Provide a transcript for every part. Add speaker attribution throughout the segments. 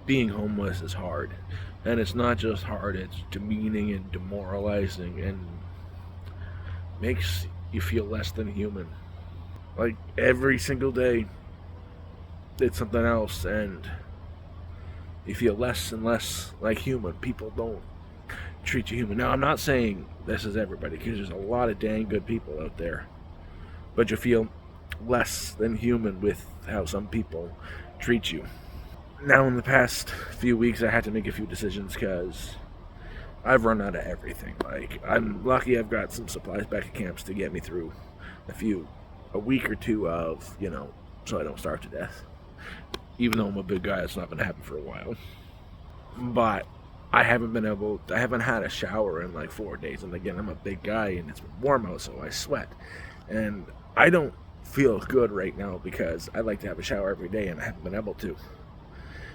Speaker 1: being homeless is hard. And it's not just hard, it's demeaning and demoralizing and makes you feel less than human. Like every single day, it's something else, and you feel less and less like human. People don't treat you human. Now, I'm not saying this is everybody, because there's a lot of dang good people out there. But you feel less than human with how some people treat you. Now, in the past few weeks, I had to make a few decisions because I've run out of everything. Like, I'm lucky I've got some supplies back at camps to get me through a week or two of, so I don't starve to death. Even though I'm a big guy, it's not going to happen for a while. But I haven't had a shower in like 4 days. And again, I'm a big guy and it's warm out, so I sweat. And I don't feel good right now because I like to have a shower every day and I haven't been able to.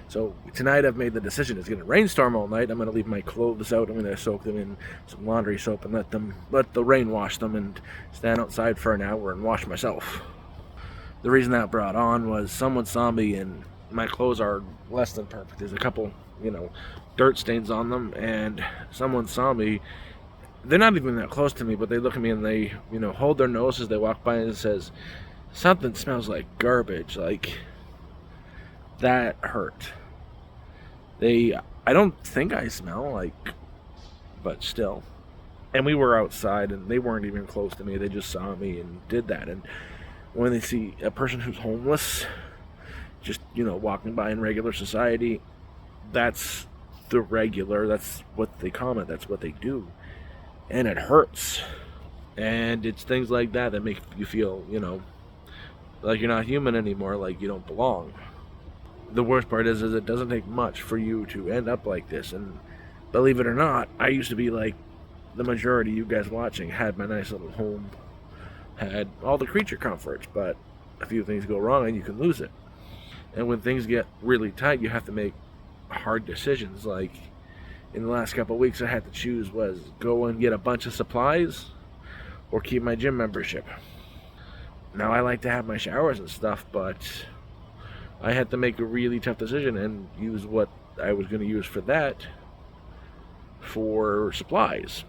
Speaker 1: So tonight I've made the decision. It's going to rainstorm all night. I'm going to leave my clothes out. I'm going to soak them in some laundry soap and let the rain wash them, and stand outside for an hour and wash myself. The reason that brought on was someone saw me, and my clothes are less than perfect. There's a couple, dirt stains on them, and someone saw me. They're not even that close to me, but they look at me and they, hold their nose as they walk by and says, "Something smells like garbage." Like, that hurt. I don't think I smell like, but still. And we were outside and they weren't even close to me. They just saw me and did that. And when they see a person who's homeless, just, walking by in regular society, that's what they comment, that's what they do. And it hurts. And it's things like that that make you feel, like you're not human anymore, like you don't belong. The worst part is it doesn't take much for you to end up like this. And believe it or not, I used to be like the majority of you guys watching, had my nice little home, had all the creature comforts, but a few things go wrong and you can lose it. And when things get really tight, you have to make hard decisions. Like in the last couple of weeks, I had to choose was go and get a bunch of supplies or keep my gym membership. Now, I like to have my showers and stuff, but I had to make a really tough decision and use what I was going to use for that for supplies.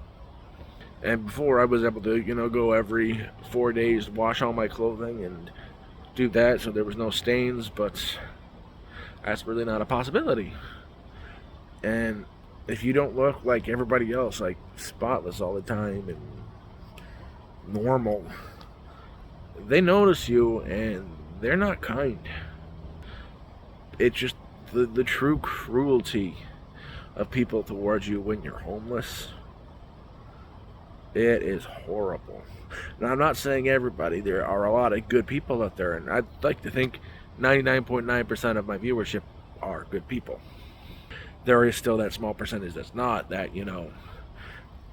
Speaker 1: And before, I was able to, go every 4 days, wash all my clothing and do that so there was no stains, but that's really not a possibility. And if you don't look like everybody else, like spotless all the time and normal, they notice you and they're not kind. It's just the true cruelty of people towards you when you're homeless. It is horrible. Now, I'm not saying everybody. There are a lot of good people out there, and I'd like to think 99.9% of my viewership are good people. There is still that small percentage that's not, that,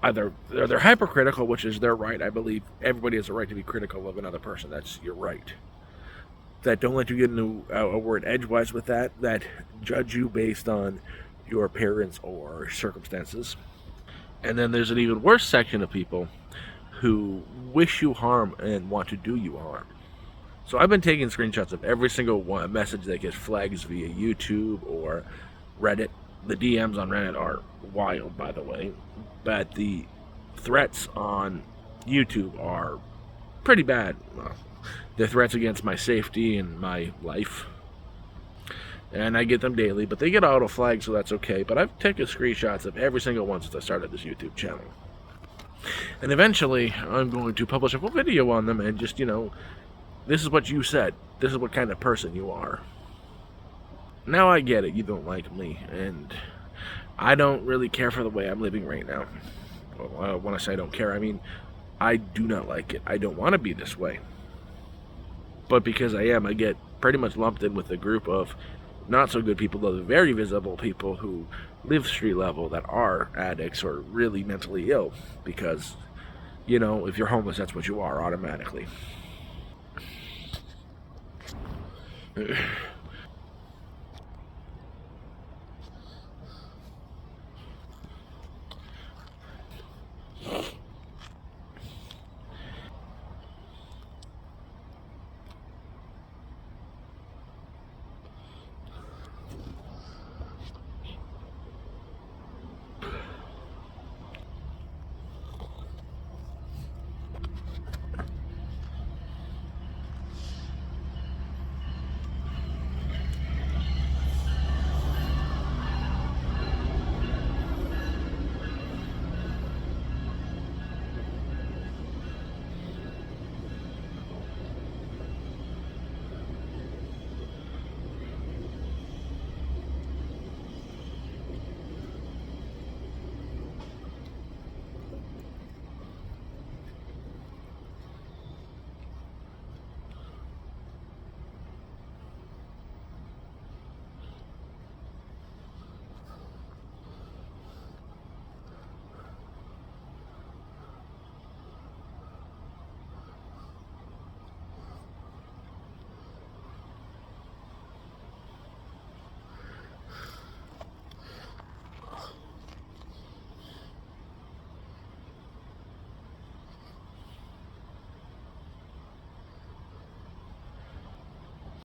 Speaker 1: either they're hypercritical, which is their right. I believe everybody has a right to be critical of another person. That's your right. That don't let you get into a word edgewise with that judge you based on your appearance or circumstances. And then there's an even worse section of people who wish you harm and want to do you harm. So I've been taking screenshots of every single message that gets flags via YouTube or Reddit. The DMs on Reddit are wild, by the way, but the threats on YouTube are pretty bad. They're threats against my safety and my life. And I get them daily, but they get auto-flagged, so that's okay. But I've taken screenshots of every single one since I started this YouTube channel. And eventually, I'm going to publish a full video on them and just, this is what you said. This is what kind of person you are. Now I get it, you don't like me, and I don't really care for the way I'm living right now. Well, when I say I don't care, I mean I do not like it. I don't want to be this way. But because I am, I get pretty much lumped in with a group of not so good people, though very visible people who live street level that are addicts or really mentally ill. Because, if you're homeless, that's what you are automatically.